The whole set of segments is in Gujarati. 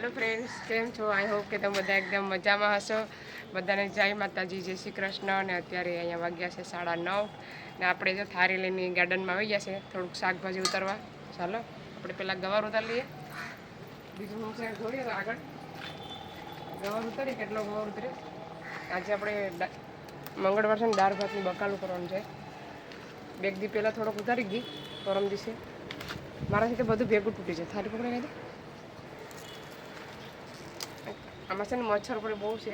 हेलो फ्रेंड्स, केम छो? आई होप के તમે બધા એકદમ મજામાં હશો। બધાને જય માતાજી, જય શ્રી કૃષ્ણ। અને અત્યારે અહીંયા વાગ્યા છે 9:30 ને આપણે જો થારી લઈને ગાર્ડનમાં આવી ગયા છે થોડુંક શાકભાજી ઉતારવા। ચાલો આપણે પહેલાં ગવાર ઉતારી લઈએ, બીજું હું છે જોઈએ આગળ। ગવાર ઉતારી કેટલો ગવાર ઉતરે। આજે આપણે મંગળવાર છે ને દાળ ભાતની બકાલું કરવાનું છે। બેગ દી પહેલાં થોડોક ઉતારી ગઈ, પરમ દિવસે મારાથી તો બધું ભેગું તૂટી જાય। થારી પકડાઈ ગઈ આમાં છે ને મચ્છર પણ બહુ છે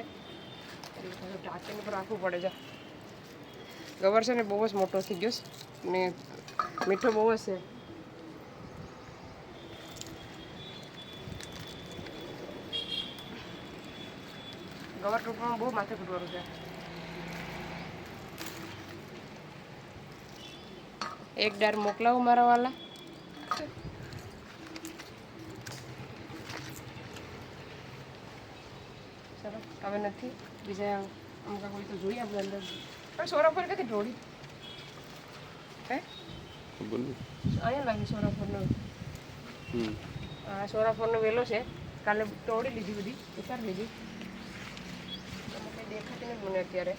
એટલે ઢાંકીને પર રાખવું પડે છે। ગવાર છે ને બહુ જ મોટો થઈ ગયો ને મીઠો બહુ જ છે। ગવાર ટૂંકમાં બહુ માથે કૂટવાનું છે। એક ડાર મોકલાવું મારા વાલા। ચાલો હવે નથી બીજા અમુક કોઈ તો જોઈએ આપણે અંદર। પણ સોરાફર ક્યાંથી ઢોળી હે અહીંયા લાગી સોરાફરનો। હા સોરાફરનો વેલો છે, કાલે તોડી લીધી, બધી ઉતારી લીધી। તમે કંઈ દેખાતી નથી મને અત્યારે।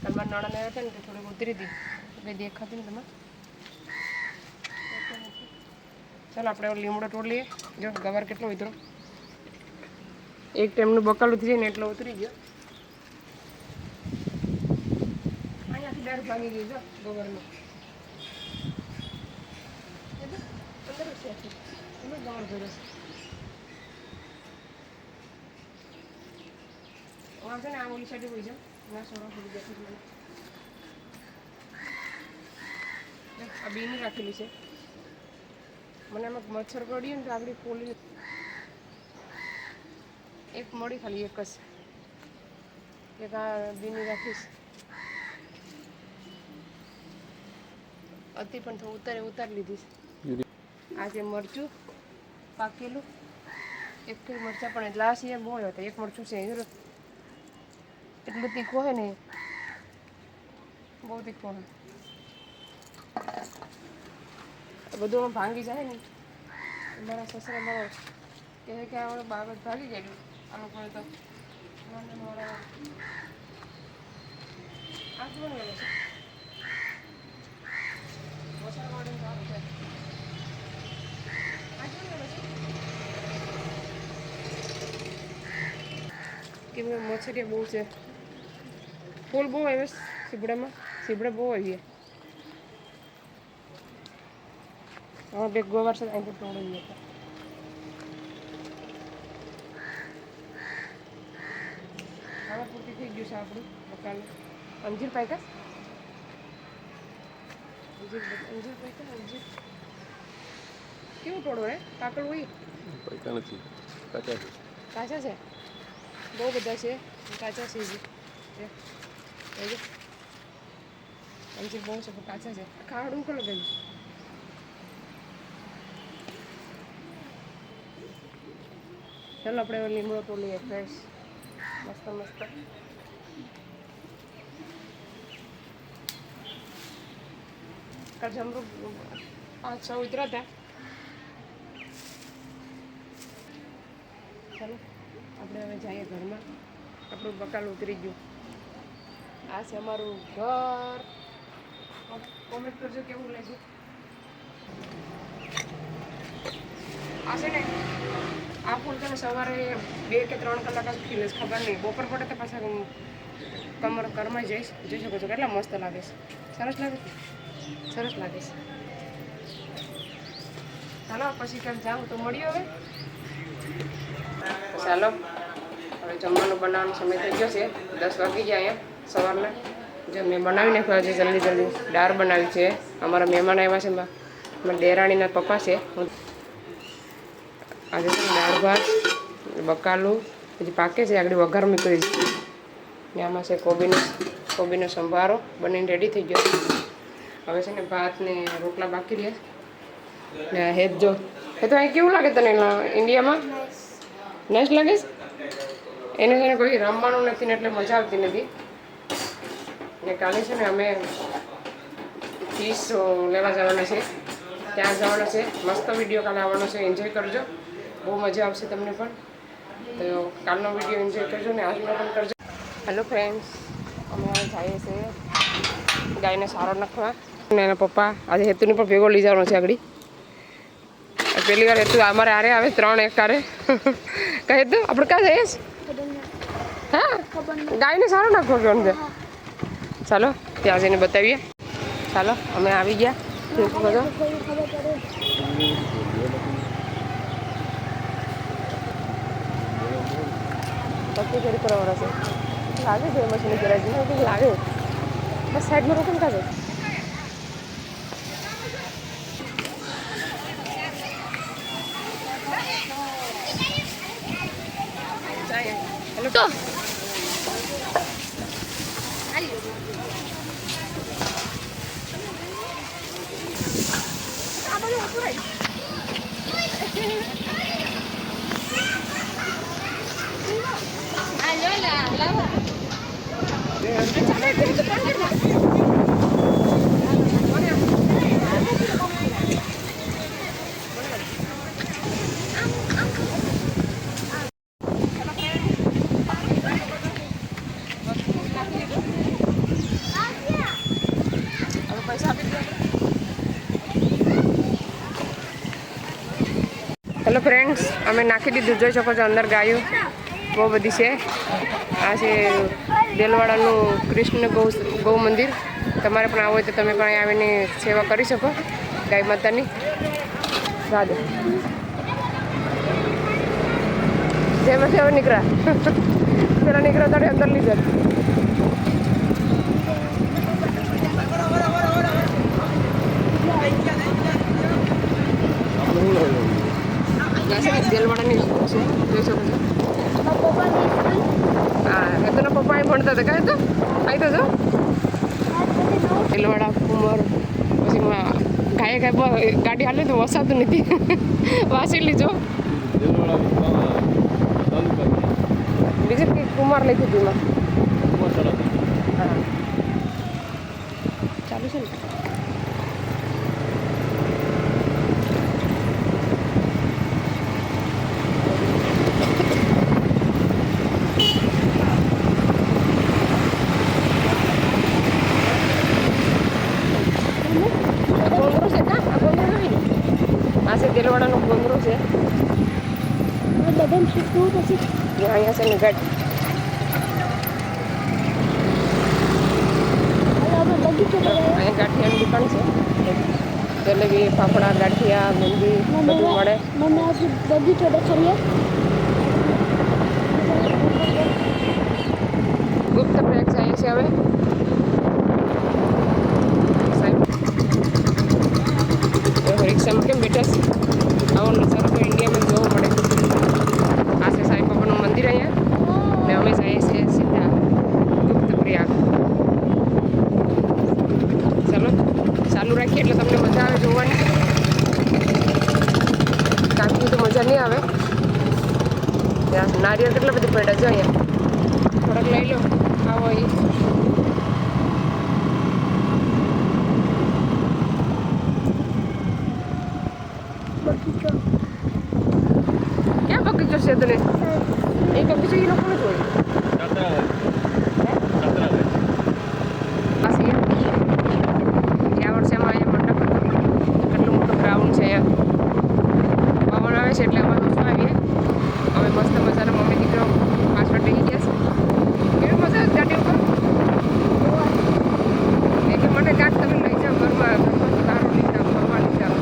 કાલ મારા નણાને આવ્યા હતા ને તે થોડીક ઉતરી હતી, કંઈ દેખાતી ને તમે। ચાલો આપણે લીમડો તોડી લઈએ। જો ગવાર કેટલો ઉતરો, એક ટાઈમનું બકાલું થઈ જાય ને એટલો ઉતરી ગયો। અહીંયાથી ડાળ ભાંગી ગઈ જો ગવારનો અંદર છે, એમાં ગવાર ભર્યો છે। છે ને આ ઓલી સાઈડ હોઈ જાવ ના સોરા થોડી બેઠી મને આ બીની રાખેલી છે। મને આમાં મચ્છર કરડીએ ને તો આપણી પોલી એક મળી, ખાલી એક જ એક આ બીની રાખીશ। હતી પણ થોડું ઉતારી લીધી। આ છે મરચું પાકેલું, એક મરચાં પણ એટલા છે બહુ હતા। એક મરચું છે એટલું તીખું હોય ને, બહુ તીખું હોય। બધું ભાંગી જાય ને મારા સસરા મારો કહે કે આ બાબત ભાગી ગયેલું આ લોકોને તો આ શું ગયેલું છે વસાવાળું સારું છે। આ શું ગયેલું છે કે મચ્છરિયા બહુ છે, ફૂલ બહુ આવે સીબડામાં, સીબડા બહુ આવીએ। હા બે ગવાર છે અહીં તોડી ગયા હવે પૂરતી થઈ ગયું છે આપણું બકાલું। અંજીર પાક્યા, અંજીર પાક્યા, અંજીર કેવું તોડો રે પાકળ હોય પાક્યા નથી, કાચા છે। કાચા છે, બહુ બધા છે કાચા છે અંજીર બહુ છે પણ કાચા છે। ખાવડું કલો ગયું ચાલો આપણે લીમડો તો લઈએ ફ્રેશ મસ્ત મસ્ત। કાલ જમરૂ 5-6 ઉતરા હતા। ચાલો આપણે હવે જઈએ ઘરમાં, આપણું બકાલ ઉતરી ગયું। આ છે અમારું ઘર, કોમેન્ટ કરજો કેવું લાગ્યું। આ છે ને આ ફૂલ છે ને સવારે 2 કે 3 કલાક જ ખીલે છે, ખબર નહીં બપોર પડે તો પાછા કમર કરમાઈ જઈશ। જોઈ શકો છો કેટલા મસ્ત લાગે છે, સરસ લાગે છે, સરસ લાગે છે। ચાલો પછી ક્યાંક જાઉં તો મળ્યું હવે। ચાલો હવે જમવાનું બનાવવાનો સમય થઈ ગયો છે, 10 વાગી ગયા અહીંયા સવારના। જો મેં બનાવી નાખ્યો છે જલ્દી જલ્દી, દાળ બનાવી છે। અમારા મહેમાન આવ્યા છે, મારા દેરાણીના પપ્પા છે। આજે છે દાળ ભાત બકાલું પછી પાકે છે, આગળ વઘાર મૂકી છે ને આમાં છે કોબીનો સંભારો બનીને રેડી થઈ ગયો। હવે છે ને ભાત ને રોટલા બાકી રહ્યા ને હેત જો હે તો અહીં કેવું લાગે તને ઇન્ડિયામાં? નાઈસ લાગે છે? એને છે ને કોઈ રમવાનું નથી ને એટલે મજા આવતી નથી ને કાલે છે ને અમે ફીસ લેવા જવાના છે ત્યાં જવાનો છે. મસ્ત વિડીયો કાલે આવવાનો છે, એન્જોય કરજો, બહુ મજા આવશે તમને પણ. તો કાલનો વિડીયો એન્જોય કરજો ને આજનો પણ કરજો. હેલો ફ્રેન્ડ્સ, અમે હવે જઈએ છીએ ગાયને સારો નાખવા. અને એના પપ્પા આજે હેતુને પણ ભેગો લઈ જવાનો છે આગળ. પહેલી વાર હેતુ અમારે આરે આવે 3 એક કારે કહે તો આપણે ક્યાં જઈએ? હા, ગાયને સારો નાખવો કે અંદર. ચાલો ત્યાં જઈને બતાવીએ. ચાલો અમે આવી ગયા. બધો પત્તી ફેરી કરવાના છે. લાગે છે મશીન ગેરેજ લાગે. બસ સાઈડમાં રોકન કાઢે. હેલો તો હેલો ફ્રેન્ડ્સ, અમે નાખી દીધું. જોઈ શકો છો અંદર ગાયો બહુ બધી છે. આ છે દેલવાડાનું કૃષ્ણ ગૌ મંદિર. તમારે પણ આવું હોય તો તમે પણ આવીને સેવા કરી શકો ગાય માતાની. રાધે જેમાંથી હવે નીકળ્યા પેલા નીકળ્યા તારે અંદર લીધા. દેલવાડાની છે, જોઈ શકો છો. હા, હેતુના પપ્પા અહીં ભણતા હતા. કાંઈ તો અહીં તો જો દેલવાડા કુંવર. પછી ગાડી હાલે તો વસાતું નથી. વાસી લીજો બીજે કંઈક કુમાર લખી હતું એમાં. હા ચાલુ છે ને. દેલવાડાનો ગોંદરો છે. અહીંયા છે ને ગઢ. અહીંયા ગાંઠિયાની દુકાન છે. જલેબી, ફાફડા, ગાંઠિયા, બુંદી બધું મળે. બગીચો દેખાડીએ. ગુપ્ત પ્રયાગ જાય છે હવે. રિક્ષામાં કેમ બેઠા છે? આવો નજારો તો ઇન્ડિયામાં જોવો મળે. આ છે સાંઈ બાબાનું મંદિર અહીંયા. ને અમે જઈએ છીએ સીધા ગુપ્ત પ્રયાગ. ચાલો ચાલુ રાખીએ એટલે તમને મજા આવે જોવાની. કાંકી તો મજા નહીં આવે. ત્યાં નારિયેળ કેટલા બધી પડ્યા છે અહીંયા. થોડાક લઈ લો. આવો અહીં ક્યાં બગીચો છે તને? એ બગીચો એ લોકોનો જ હોય. ગયા વર્ષે એમાં અહીંયા મંડપ હતો. કેટલું મોટું ગ્રાઉન્ડ છે. અહીંયા પવન આવે છે એટલે અમે ઓછું આવીએ. હવે મસ્ત મજાનો મમ્મી દીકરો પાછળ બેસી ગયા છે. કેવી મજા આવે ગાડી ઉપર. એટલે મને કાંક તમે લઈ જાઓ ઘરમાં. સારું લઈ જાઓ, ફરવા લઈ જાઓ.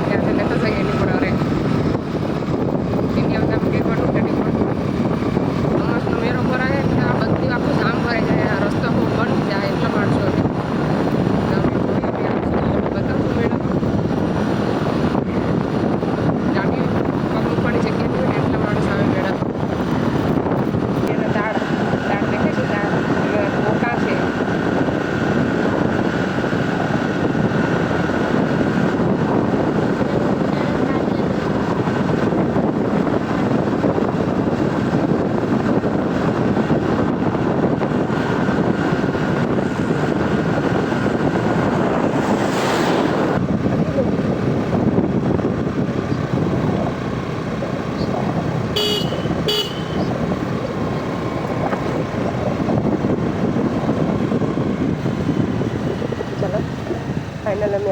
ત્યાંથી લેતા જઈએ એની પર અરે ઇન્ડિયા બધા કેવાનું ગાડીમાં અમસ્તનો મેરો ભરાય એટલે આ બધું આખું જામ ભરાઈ જાય. આ રસ્તો બહુ બંધ જાય એટલા માણસો બતાવશું મેડમ.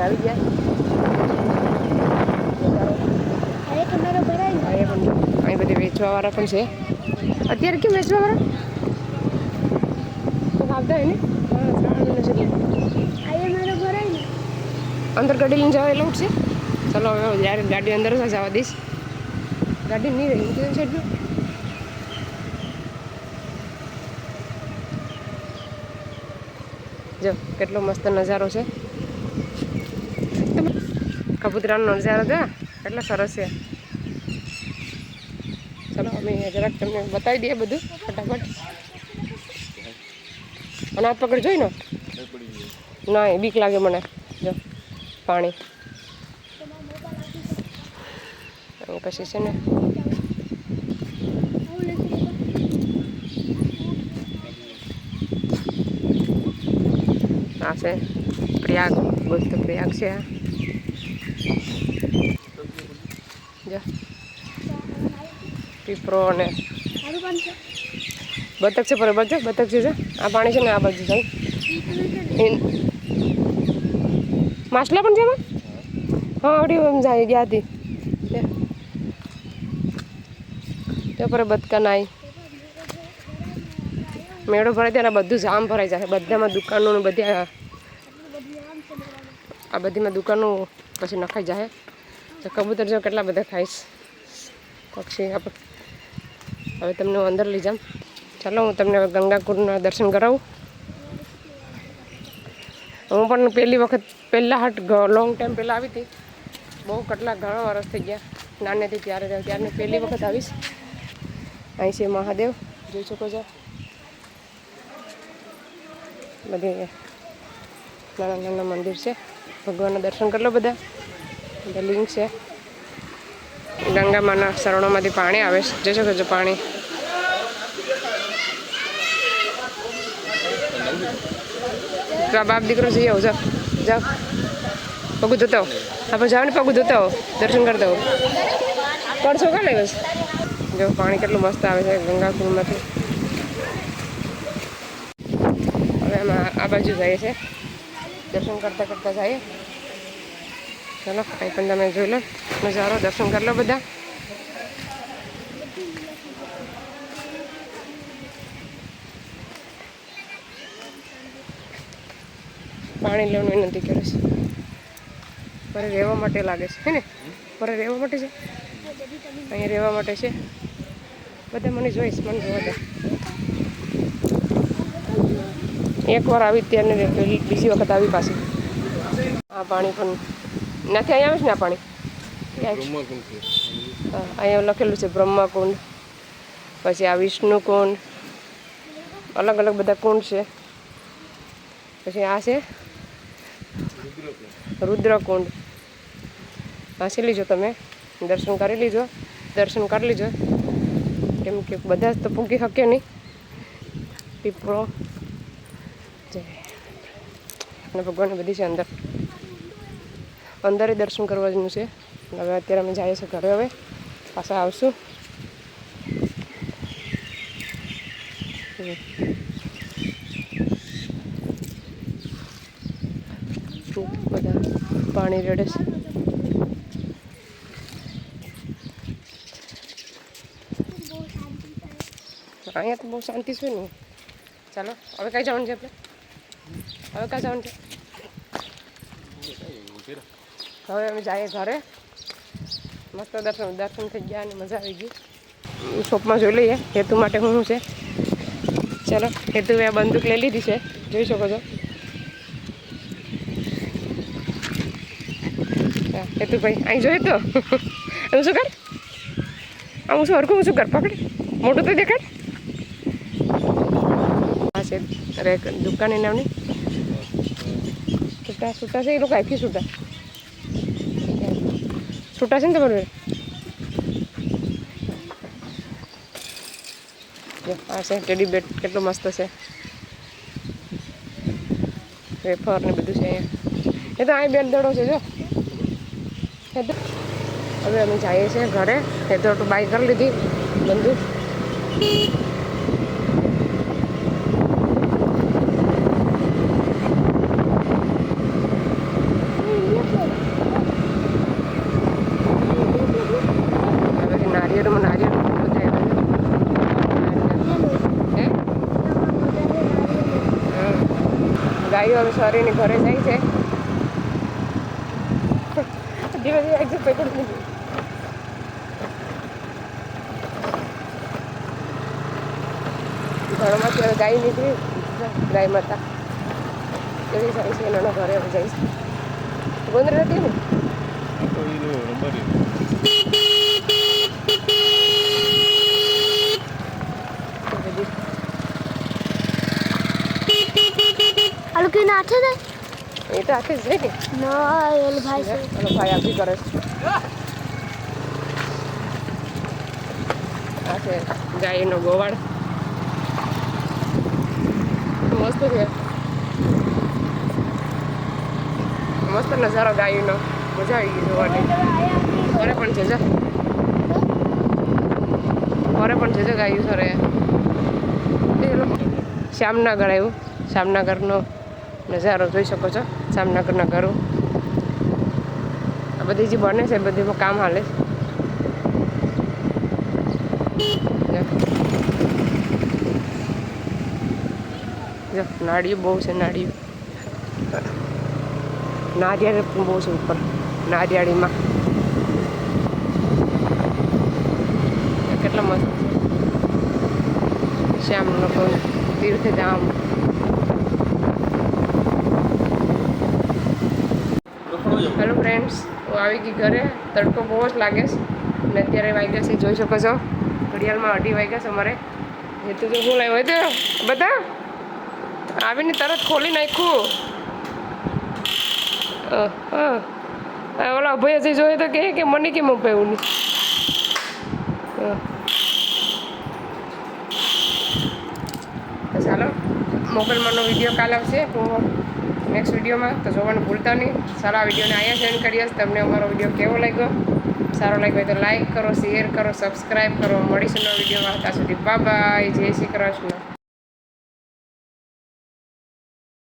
આવી ગયા. અહીં બધી વેચવાવાળા પણ છે. અત્યારે કેમ વેચવાવાળા તો આવતા હોય ને? હા, 3 મહિના સુધી અંદર ગાડી લઈને જવા એટલું છે. ચલો હવે જ્યારે ગાડી અંદર જવા દઈશ. ગાડી નહીં રહી કેવું છે એટલું. જો કેટલો મસ્ત નજારો છે. કબૂતરાનો નજારો જો કેટલો સરસ છે. ચલો અમે જરાક તમને બતાવી દઈએ બધું ફટાફટ. અને હાથ પકડ જોઈ ને ના બીક લાગે મને. જો પાણી અને પછી છે ને આ છે પ્રયાગ. બોલતો પ્રયાગ છે આ. જો પીપરો અને બતક છે પર બતક બતક છે. આ પાણી છે ને આ બાજુ જાય. માછલા પણ છે એમાં. હા આવડી એમ જાય ગયા હતી ત્યાં પર બતકા નાય. મેળો ભરાય ત્યારે બધું જામ ભરાઈ જાય. બધામાં દુકાનો ને બધી આ બધીમાં દુકાનો પછી નખાઈ જાય. તો કબૂતર જો કેટલા બધા ખાઈશ પક્ષી. હવે તમને હું અંદર લઈ જાઉં. ચાલો હું તમને ગંગાકુંડના દર્શન કરાવું. હું પણ પહેલી વખત પહેલાં લોંગ ટાઈમ પહેલાં આવી હતી. બહુ ઘણા વર્ષ થઈ ગયા. નાની હતી ત્યારની પહેલી વખત આવીશ. અહીં છે મહાદેવ જોઈ શકો છો. બધી નાના નાના મંદિર છે. ભગવાનના દર્શન કરી લો બધા. લિંક છે. ગંગામાના શરણોમાંથી પાણી આવે છે. જોઈ શકો છો પાણી. તો આ બાપ દીકરો જઈ આવો. જાઓ જાઓ પગું ધોતા હો. આપણે જાઓ ને પગું ધોતા હો. દર્શન કરતા હો. પડશો કાં લેવસ. જો પાણી કેટલું મસ્ત આવે છે ગંગાકુંડમાંથી. હવે અમે આ બાજુ જઈએ છીએ. દર્શન કરતાં કરતાં જઈએ. ચાલો અહીં પણ તમે જોઈ લો નજારો. દર્શન કરી લો બધા. પાણી લેવાનું વિનંતી કરે છે. પર રહેવા માટે લાગે છે હે ને. પર રહેવા માટે છે. અહીંયા રહેવા માટે છે. બધા મને જોઈશ. મને જોવા દે. એકવાર આવી ત્યારને બીજી વખત આવી પાછી. આ પાણી પણ નથી. અહીંયા આવે છે ને આ પાણી. હા અહીંયા લખેલું છે બ્રહ્માકુંડ. પછી આ વિષ્ણુકુંડ. અલગ અલગ બધા કુંડ છે. પછી આ છે રુદ્રકુંડ. વાંચી લીજો તમે. દર્શન કરી લીજો. કેમ કે બધા જ તો પૂગી શકે નહીં. પીપળો અને ભગવાનની બધી છે અંદર દર્શન કરવાનું છે. હવે અત્યારે અમે જઈએ છીએ ઘરે. હવે પાછા આવશું. બધા પાણી રેડે છે. અહીંયા તો બહુ શાંતિ છે ને. ચાલો હવે કઈ જવાનું છે આપણે. હવે ક્યાં જવાનું છે. હવે અમે જઈએ ઘરે. મસ્ત દર્શન થઈ ગયા અને મજા આવી ગઈ. શોપમાં જોઈ લઈએ હેતુ માટે શું છે. ચાલો હેતુએ આ બંદૂક લઈ લીધી છે. જોઈ શકો છો. હેતુભાઈ અહીં જોઈએ તો હું શું કર. હું શું હરખું શું કર. પકડ મોટું તો દેખાડ. હા છે દુકાન એ નામની છૂટા છે. એ લોકો આખી છૂટા છે ને તમારું. આ છે ટેડી બેટ. કેટલું મસ્ત છે. વેફર ને બધું છે અહીંયા. એ તો અહીં બેટ દડો છે જો. હવે અમે જઈએ છીએ ઘરે. એ તો બાય કરી લીધી બંદૂક. હવે સરીની ઘરે જાય છે. ધીમે ધીમે એક્ઝિટ પકડ દીધી. ઘરમાંથી હવે ગાય નીકળી. ગાય માતા એવી જાય છે. એના ઘરે હવે જાય છે. ગોંદરી હતી ને આ તો એ નંબર આલુ કે નાથે દે એ તો આખી જ જાય ને. ના એલ ભાઈ છે ચલો ભાઈ આપી કરે છે. આ છે ગાયનો ગોવાળ. મસ્ત છે. મસ્ત નજારો ગાયનો. મજા આવી ગઈ જોવાની. ઘરે પણ છે જા. ઘરે પણ છે ગાયું સરે. શ્યામનગર આવ્યું. શ્યામનગરનો નજારો જોઈ શકો છો. શ્યામનગરના ઘરો આ બધી જે બને છે બધીમાં કામ હાલે છે. નાળિયું બહુ છે. નારિયેળ પણ બહુ છે ઉપર. નારિયાળીમાં કેટલા મસ્ત છે. શ્યામનગર તીર્થધામ. હેલો ફ્રેન્ડ્સ, હું આવી ગઈ ઘરે. તડકો બહુ જ લાગે છે અને અત્યારે વાગ્યા છે જોઈ શકો છો. ઘડિયાળમાં 2:30 વાગ્યા છે અમારે. એ તો જો શું લાવ્યો હોય તો બધા આવીને તરત ખોલી નાખ્યું. ઓલા અભય હજી જોઈએ તો કે મને કેમ અપાયું નહીં. ચાલો મોબાઈલમાંનો વિડીયો કાલે આવશે નેક્સ્ટ વિડીયોમાં. તો જોવાનું ભૂલતા નહીં. સારા વિડીયોને અહીંયા સેન્ડ કરીએ. તમને અમારો વિડીયો કેવો લાગ્યો? સારો લાગ્યો હોય તો લાઈક કરો, શેર કરો, સબસ્ક્રાઈબ કરો. મળીશું નવા વિડીયોમાં. ત્યાં સુધી બાય બાય. જય શ્રી કૃષ્ણ.